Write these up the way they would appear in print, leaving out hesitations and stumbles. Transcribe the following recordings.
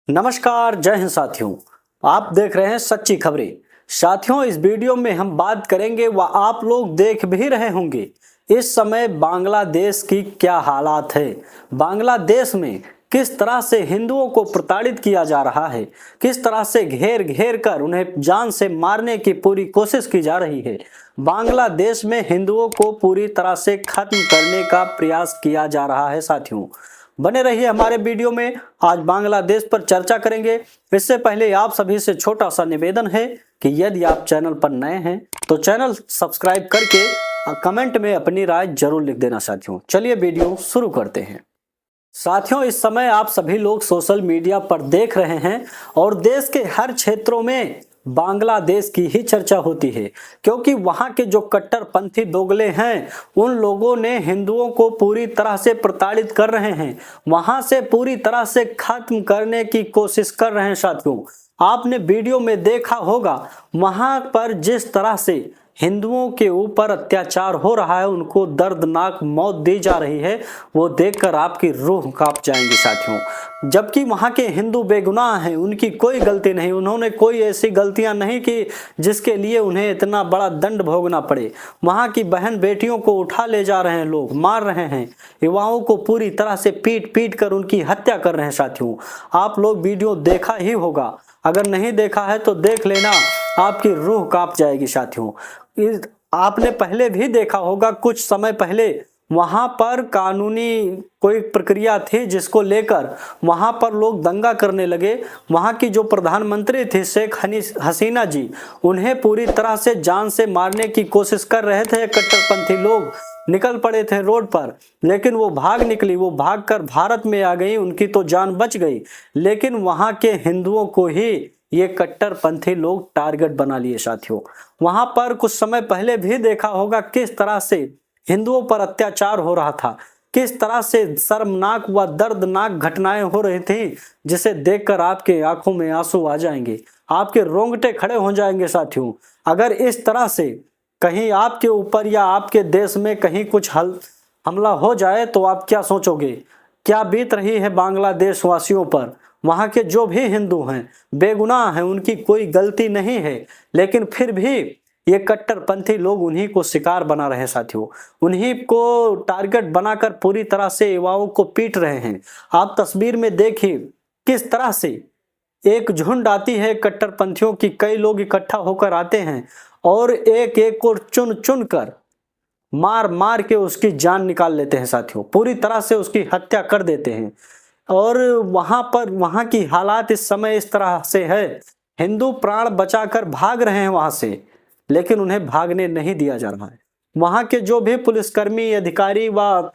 नमस्कार, जय हिंद साथियों। आप देख रहे हैं सच्ची खबरें। साथियों, इस वीडियो में हम बात करेंगे व आप लोग देख भी रहे होंगे इस समय बांग्लादेश की क्या हालात है। बांग्लादेश में किस तरह से हिंदुओं को प्रताड़ित किया जा रहा है, किस तरह से घेर घेर कर उन्हें जान से मारने की पूरी कोशिश की जा रही है। बांग्लादेश में हिंदुओं को पूरी तरह से खत्म करने का प्रयास किया जा रहा है। साथियों, बने रहिए हमारे वीडियो में। आज बांग्लादेश पर चर्चा करेंगे। इससे पहले आप सभी से छोटा सा निवेदन है कि यदि आप चैनल पर नए हैं तो चैनल सब्सक्राइब करके कमेंट में अपनी राय जरूर लिख देना। साथियों, चलिए वीडियो शुरू करते हैं। साथियों, इस समय आप सभी लोग सोशल मीडिया पर देख रहे हैं और देश के हर क्षेत्रों में बांग्लादेश की ही चर्चा होती है, क्योंकि वहां के जो कट्टरपंथी दोगले हैं उन लोगों ने हिंदुओं को पूरी तरह से प्रताड़ित कर रहे हैं, वहां से पूरी तरह से खत्म करने की कोशिश कर रहे हैं। साथियों, आपने वीडियो में देखा होगा वहां पर जिस तरह से हिंदुओं के ऊपर अत्याचार हो रहा है, उनको दर्दनाक मौत दी जा रही है, वो देखकर आपकी रूह कांप जाएंगी। साथियों, जबकि वहां के हिंदू बेगुनाह हैं, उनकी कोई गलती नहीं, उन्होंने कोई ऐसी गलतियां नहीं की जिसके लिए उन्हें इतना बड़ा दंड भोगना पड़े। वहां की बहन बेटियों को उठा ले जा रहे हैं, लोग मार रहे हैं, युवाओं को पूरी तरह से पीट पीट कर उनकी हत्या कर रहे हैं। साथियों, आप लोग वीडियो देखा ही होगा, अगर नहीं देखा है तो देख लेना, आपकी रूह कांप जाएगी। साथियों, आपने पहले भी देखा होगा, कुछ समय पहले वहां पर कानूनी कोई प्रक्रिया थी जिसको लेकर वहां पर लोग दंगा करने लगे। वहां की जो प्रधानमंत्री थी शेख हसीना जी, उन्हें पूरी तरह से जान से मारने की कोशिश कर रहे थे। कट्टरपंथी लोग निकल पड़े थे रोड पर, लेकिन वो भाग निकली, वो भागकर भारत में आ गई, उनकी तो जान बच गई। लेकिन वहां के हिंदुओं को ही ये कट्टरपंथी लोग टारगेट बना लिए। साथियों, वहां पर कुछ समय पहले भी देखा होगा किस तरह से हिंदुओं पर अत्याचार हो रहा था, किस तरह से शर्मनाक व दर्दनाक घटनाएं हो रही थी, जिसे देखकर आपके आंखों में आंसू आ जाएंगे, आपके रोंगटे खड़े हो जाएंगे। साथियों, अगर इस तरह से कहीं आपके ऊपर या आपके देश में कहीं कुछ हमला हो जाए तो आप क्या सोचोगे, क्या बीत रही है बांग्लादेश वासियों पर। वहां के जो भी हिंदू हैं बेगुनाह हैं, उनकी कोई गलती नहीं है, लेकिन फिर भी ये कट्टरपंथी लोग उन्हीं को शिकार बना रहे हैं। साथियों, उन्हीं को टारगेट बनाकर पूरी तरह से युवाओं को पीट रहे हैं। आप तस्वीर में देखिए किस तरह से एक झुंड आती है कट्टरपंथियों की, कई लोग इकट्ठा होकर आते हैं और एक एक को चुन चुन कर मार मार के उसकी जान निकाल लेते हैं। साथियों, पूरी तरह से उसकी हत्या कर देते हैं। और वहां की हालात इस समय इस तरह से है, हिंदू प्राण बचाकर भाग रहे हैं वहां से, लेकिन उन्हें भागने नहीं दिया जा रहा है। वहां के जो भी पुलिसकर्मी, अधिकारी व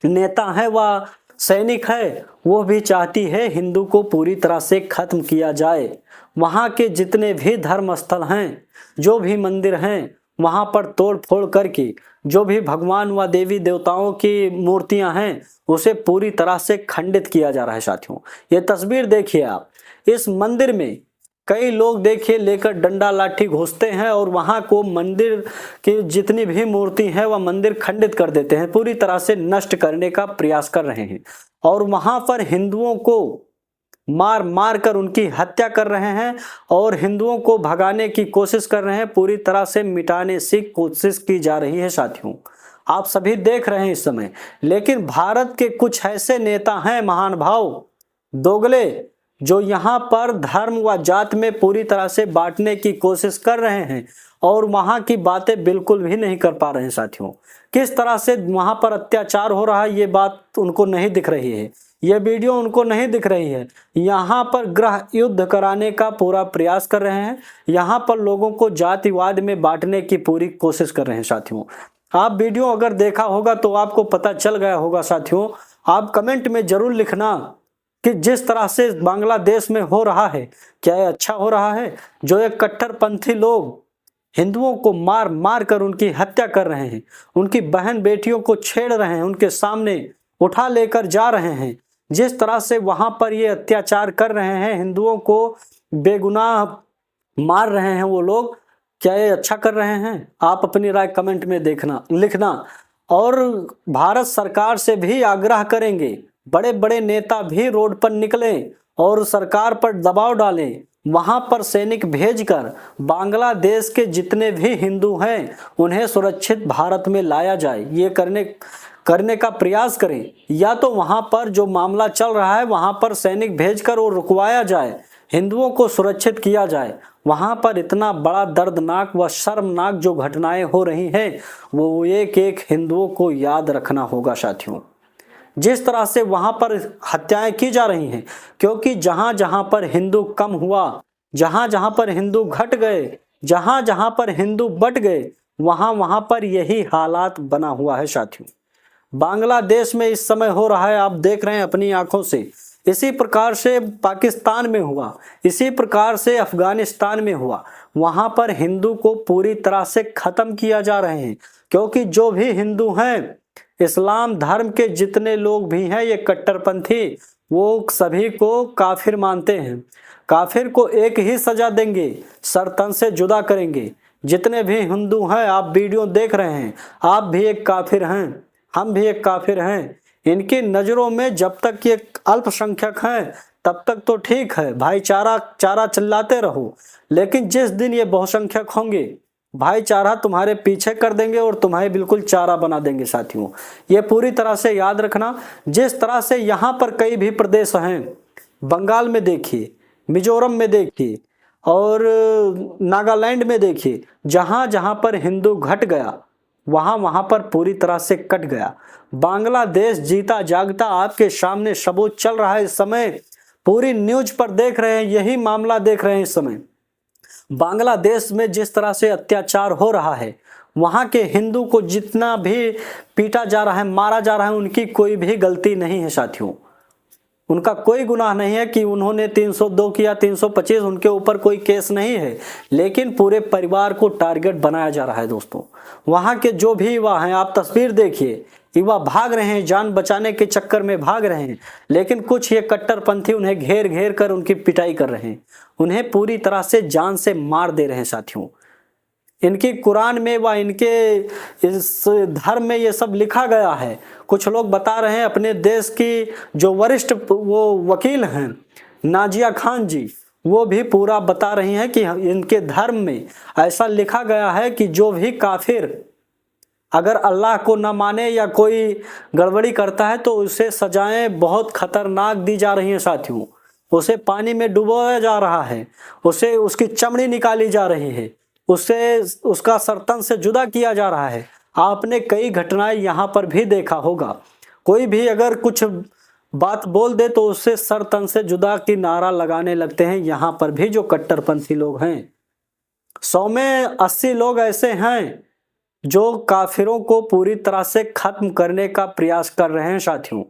नेता है व सैनिक है, वो भी चाहती है हिंदू को पूरी तरह से खत्म किया जाए। वहां के जितने भी धर्म स्थल हैं, जो भी मंदिर हैं, वहां पर तोड़ फोड़ करके जो भी भगवान व देवी देवताओं की मूर्तियां हैं उसे पूरी तरह से खंडित किया जा रहा है। साथियों, ये तस्वीर देखिए आप, इस मंदिर में कई लोग देखिए लेकर डंडा लाठी घुसते हैं और वहां को मंदिर की जितनी भी मूर्ति है वह मंदिर खंडित कर देते हैं, पूरी तरह से नष्ट करने का प्रयास कर रहे हैं। और वहां पर हिंदुओं को मार मार कर उनकी हत्या कर रहे हैं और हिंदुओं को भगाने की कोशिश कर रहे हैं, पूरी तरह से मिटाने की कोशिश की जा रही है। साथियों, आप सभी देख रहे हैं इस समय, लेकिन भारत के कुछ ऐसे नेता हैं, महान भाव दोगले, जो यहाँ पर धर्म व जात में पूरी तरह से बांटने की कोशिश कर रहे हैं और वहां की बातें बिल्कुल भी नहीं कर पा रहे हैं। साथियों, किस तरह से वहां पर अत्याचार हो रहा है ये बात उनको नहीं दिख रही है, ये वीडियो उनको नहीं दिख रही है। यहाँ पर गृह युद्ध कराने का पूरा प्रयास कर रहे हैं, यहाँ पर लोगों को जातिवाद में बांटने की पूरी कोशिश कर रहे हैं। साथियों, आप वीडियो अगर देखा होगा तो आपको पता चल गया होगा। साथियों, आप कमेंट में जरूर लिखना कि जिस तरह से बांग्लादेश में हो रहा है, क्या ये अच्छा हो रहा है? जो एक कट्टरपंथी लोग हिंदुओं को मार मार कर उनकी हत्या कर रहे हैं, उनकी बहन बेटियों को छेड़ रहे हैं, उनके सामने उठा लेकर जा रहे हैं, जिस तरह से वहां पर ये अत्याचार कर रहे हैं, हिंदुओं को बेगुनाह मार रहे हैं वो लोग, क्या ये अच्छा कर रहे हैं? आप अपनी राय कमेंट में लिखना। और भारत सरकार से भी आग्रह करेंगे, बड़े बड़े नेता भी रोड पर निकले और सरकार पर दबाव डालें, वहां पर सैनिक भेजकर बांग्लादेश के जितने भी हिंदू हैं उन्हें सुरक्षित भारत में लाया जाए, ये करने का प्रयास करें। या तो वहां पर जो मामला चल रहा है वहां पर सैनिक भेजकर वो रुकवाया जाए, हिंदुओं को सुरक्षित किया जाए। वहां पर इतना बड़ा दर्दनाक व शर्मनाक जो घटनाएं हो रही हैं वो एक एक हिंदुओं को याद रखना होगा साथियों। जिस तरह से वहां पर हत्याएं की जा रही हैं, क्योंकि जहां जहां पर हिंदू कम हुआ, जहां जहां पर हिंदू घट गए, जहां जहां पर हिंदू बट गए, वहां वहां पर यही हालात बना हुआ है साथियों। बांग्लादेश में इस समय हो रहा है, आप देख रहे हैं अपनी आंखों से। इसी प्रकार से पाकिस्तान में हुआ, इसी प्रकार से अफगानिस्तान में हुआ। वहां पर हिंदू को पूरी तरह से खत्म किया जा रहे हैं, क्योंकि जो भी हिंदू हैं, इस्लाम धर्म के जितने लोग भी हैं, ये कट्टरपंथी, वो सभी को काफिर मानते हैं। काफिर को एक ही सजा देंगे, सर तन से जुदा करेंगे। जितने भी हिंदू हैं, आप वीडियो देख रहे हैं, आप भी एक काफिर हैं, हम भी एक काफिर हैं। इनकी नजरों में जब तक ये अल्पसंख्यक हैं तब तक तो ठीक है, भाईचारा चारा चिल्लाते रहो। लेकिन जिस दिन ये बहुसंख्यक होंगे, भाईचारा तुम्हारे पीछे कर देंगे और तुम्हें बिल्कुल चारा बना देंगे साथियों। ये पूरी तरह से याद रखना। जिस तरह से यहाँ पर कई भी प्रदेश हैं, बंगाल में देखिए, मिजोरम में देखिए और नागालैंड में देखिए, जहाँ जहाँ पर हिंदू घट गया वहां वहां पर पूरी तरह से कट गया। बांग्लादेश जीता जागता आपके सामने सबूत चल रहा है। इस समय पूरी न्यूज पर देख रहे हैं, यही मामला देख रहे हैं। इस समय बांग्लादेश में जिस तरह से अत्याचार हो रहा है, वहां के हिंदू को जितना भी पीटा जा रहा है, मारा जा रहा है, उनकी कोई भी गलती नहीं है साथियों। उनका कोई गुनाह नहीं है कि उन्होंने 302 किया, 325, उनके ऊपर कोई केस नहीं है। लेकिन पूरे परिवार को टारगेट बनाया जा रहा है दोस्तों। वहां के जो भी युवा हैं, आप तस्वीर देखिए, युवा भाग रहे हैं, जान बचाने के चक्कर में भाग रहे हैं। लेकिन कुछ ये कट्टरपंथी उन्हें घेर घेर कर उनकी पिटाई कर रहे हैं, उन्हें पूरी तरह से जान से मार दे रहे हैं साथियों। इनकी कुरान में व इनके इस धर्म में ये सब लिखा गया है। कुछ लोग बता रहे हैं, अपने देश की जो वरिष्ठ वो वकील हैं नाजिया खान जी, वो भी पूरा बता रही हैं कि इनके धर्म में ऐसा लिखा गया है कि जो भी काफिर अगर अल्लाह को न माने या कोई गड़बड़ी करता है तो उसे सजाएं बहुत खतरनाक दी जा रही हैं साथियों। उसे पानी में डुबोया जा रहा है, उसे उसकी चमड़ी निकाली जा रही है, उससे उसका सरतन से जुदा किया जा रहा है। आपने कई घटनाएं यहाँ पर भी देखा होगा। कोई भी अगर कुछ बात बोल दे तो उससे सरतन से जुदा की नारा लगाने लगते हैं। यहाँ पर भी जो कट्टरपंथी लोग हैं, 100 में 80 लोग ऐसे हैं जो काफिरों को पूरी तरह से खत्म करने का प्रयास कर रहे हैं साथियों।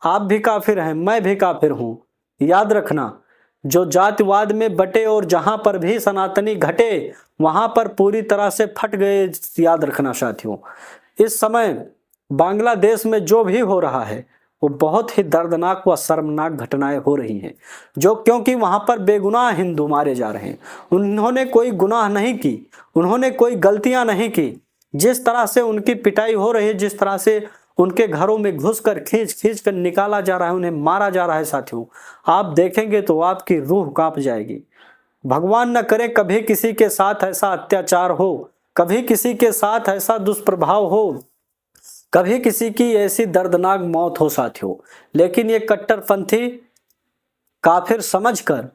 आप भी काफिर हैं, मैं भी काफिर हूं। याद रखना, जो जातिवाद में बटे और जहां पर भी सनातनी घटे वहां पर पूरी तरह से फट गए। याद रखना साथियों, इस समय बांग्लादेश में जो भी हो रहा है वो बहुत ही दर्दनाक व शर्मनाक घटनाएं हो रही हैं, जो क्योंकि वहां पर बेगुनाह हिंदू मारे जा रहे हैं। उन्होंने कोई गुनाह नहीं की, उन्होंने कोई गलतियां नहीं की। जिस तरह से उनकी पिटाई हो रही है, जिस तरह से उनके घरों में घुसकर खींच खींच कर निकाला जा रहा है, उन्हें मारा जा रहा है साथियों, आप देखेंगे तो आपकी रूह कांप जाएगी। भगवान न करे कभी किसी के साथ ऐसा अत्याचार हो, कभी किसी के साथ ऐसा दुष्प्रभाव हो, कभी किसी की ऐसी दर्दनाक मौत हो साथियों। लेकिन ये कट्टरपंथी काफिर समझकर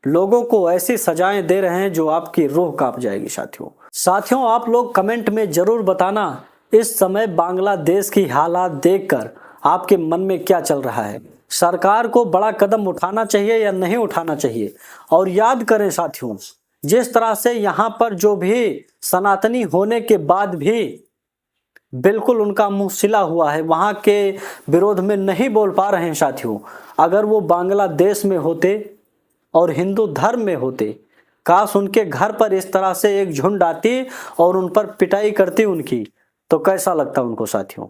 लोगों को ऐसी सजाएं दे रहे हैं जो आपकी रूह कांप जाएगी साथियों। आप लोग कमेंट में जरूर बताना, इस समय बांग्लादेश की हालात देखकर आपके मन में क्या चल रहा है। सरकार को बड़ा कदम उठाना चाहिए या नहीं उठाना चाहिए। और याद करें साथियों, जिस तरह से यहाँ पर जो भी सनातनी होने के बाद भी बिल्कुल उनका मुंह सिला हुआ है, वहाँ के विरोध में नहीं बोल पा रहे हैं साथियों। अगर वो बांग्लादेश में होते और हिंदू धर्म में होते, काश उनके घर पर इस तरह से एक झुंड आती और उन पर पिटाई करती उनकी, तो कैसा लगता उनको साथियों।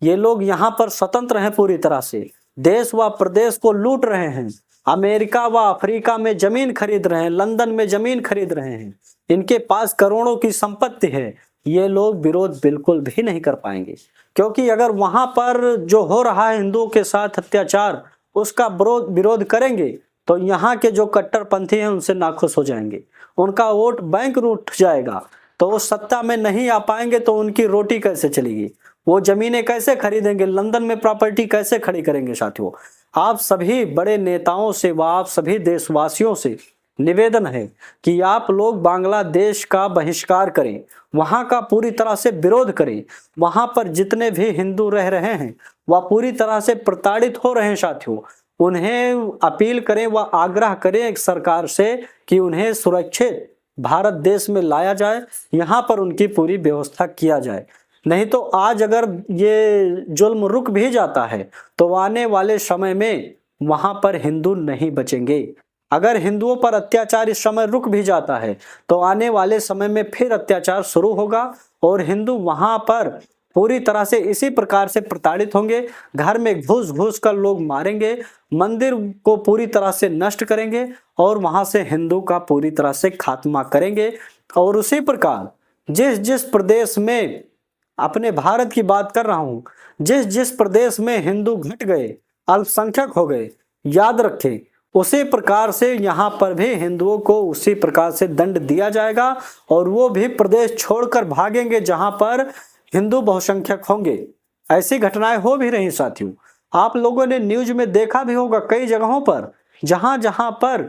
ये लोग यहाँ पर स्वतंत्र हैं, पूरी तरह से देश व प्रदेश को लूट रहे हैं। अमेरिका व अफ्रीका में जमीन खरीद रहे हैं, लंदन में जमीन खरीद रहे हैं, इनके पास करोड़ों की संपत्ति है। ये लोग विरोध बिल्कुल भी नहीं कर पाएंगे, क्योंकि अगर वहां पर जो हो रहा है हिंदुओं के साथ अत्याचार, उसका विरोध करेंगे तो यहाँ के जो कट्टरपंथी हैं उनसे नाखुश हो जाएंगे, उनका वोट बैंक उठ जाएगा, तो वो सत्ता में नहीं आ पाएंगे तो उनकी रोटी कैसे चलेगी, वो जमीनें कैसे खरीदेंगे, लंदन में प्रॉपर्टी कैसे खड़ी करेंगे। साथियों, आप सभी बड़े नेताओं से व आप सभी देशवासियों से निवेदन है कि आप लोग बांग्लादेश का बहिष्कार करें, वहां का पूरी तरह से विरोध करें। वहां पर जितने भी हिंदू रह रहे हैं वह पूरी तरह से प्रताड़ित हो रहे हैं। साथियों, उन्हें अपील करें व आग्रह करें एक सरकार से कि उन्हें सुरक्षित भारत देश में लाया जाए, यहाँ पर उनकी पूरी व्यवस्था किया जाए। नहीं तो आज अगर ये जुल्म रुक भी जाता है तो आने वाले समय में वहां पर हिंदू नहीं बचेंगे। अगर हिंदुओं पर अत्याचार इस समय रुक भी जाता है तो आने वाले समय में फिर अत्याचार शुरू होगा और हिंदू वहां पर पूरी तरह से इसी प्रकार से प्रताड़ित होंगे। घर में घुस घुस कर लोग मारेंगे, मंदिर को पूरी तरह से नष्ट करेंगे और वहां से हिंदू का पूरी तरह से खात्मा करेंगे। और उसी प्रकार जिस जिस प्रदेश में, अपने भारत की बात कर रहा हूं, जिस जिस प्रदेश में हिंदू घट गए, अल्पसंख्यक हो गए, याद रखें उसी प्रकार से यहाँ पर भी हिंदुओं को उसी प्रकार से दंड दिया जाएगा और वो भी प्रदेश छोड़कर भागेंगे जहां पर हिंदू बहुसंख्यक होंगे। ऐसी घटनाएं हो भी रही साथियों, आप लोगों ने न्यूज में देखा भी होगा कई जगहों पर जहां जहां पर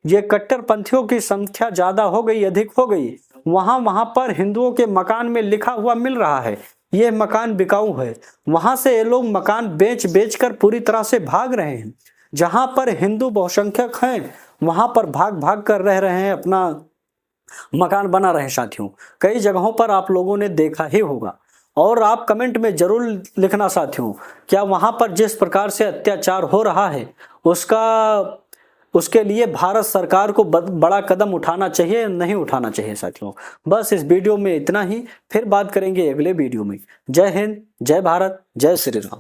ये कट्टरपंथियों की संख्या ज्यादा हो गई, अधिक हो गई, वहां पर हिंदुओं के मकान में लिखा हुआ मिल रहा है ये मकान बिकाऊ है। वहां से ये लोग मकान बेच कर पूरी तरह से भाग रहे हैं। जहां पर हिंदू बहुसंख्यक हैं वहां पर भाग भाग कर रह रहे हैं, अपना मकान बना रहे हैं। साथियों, कई जगहों पर आप लोगों ने देखा ही होगा और आप कमेंट में जरूर लिखना साथियों, क्या वहां पर जिस प्रकार से अत्याचार हो रहा है उसके लिए भारत सरकार को बड़ा कदम उठाना चाहिए, नहीं उठाना चाहिए। साथियों, बस इस वीडियो में इतना ही, फिर बात करेंगे अगले वीडियो में। जय हिंद, जय भारत, जय श्री राम।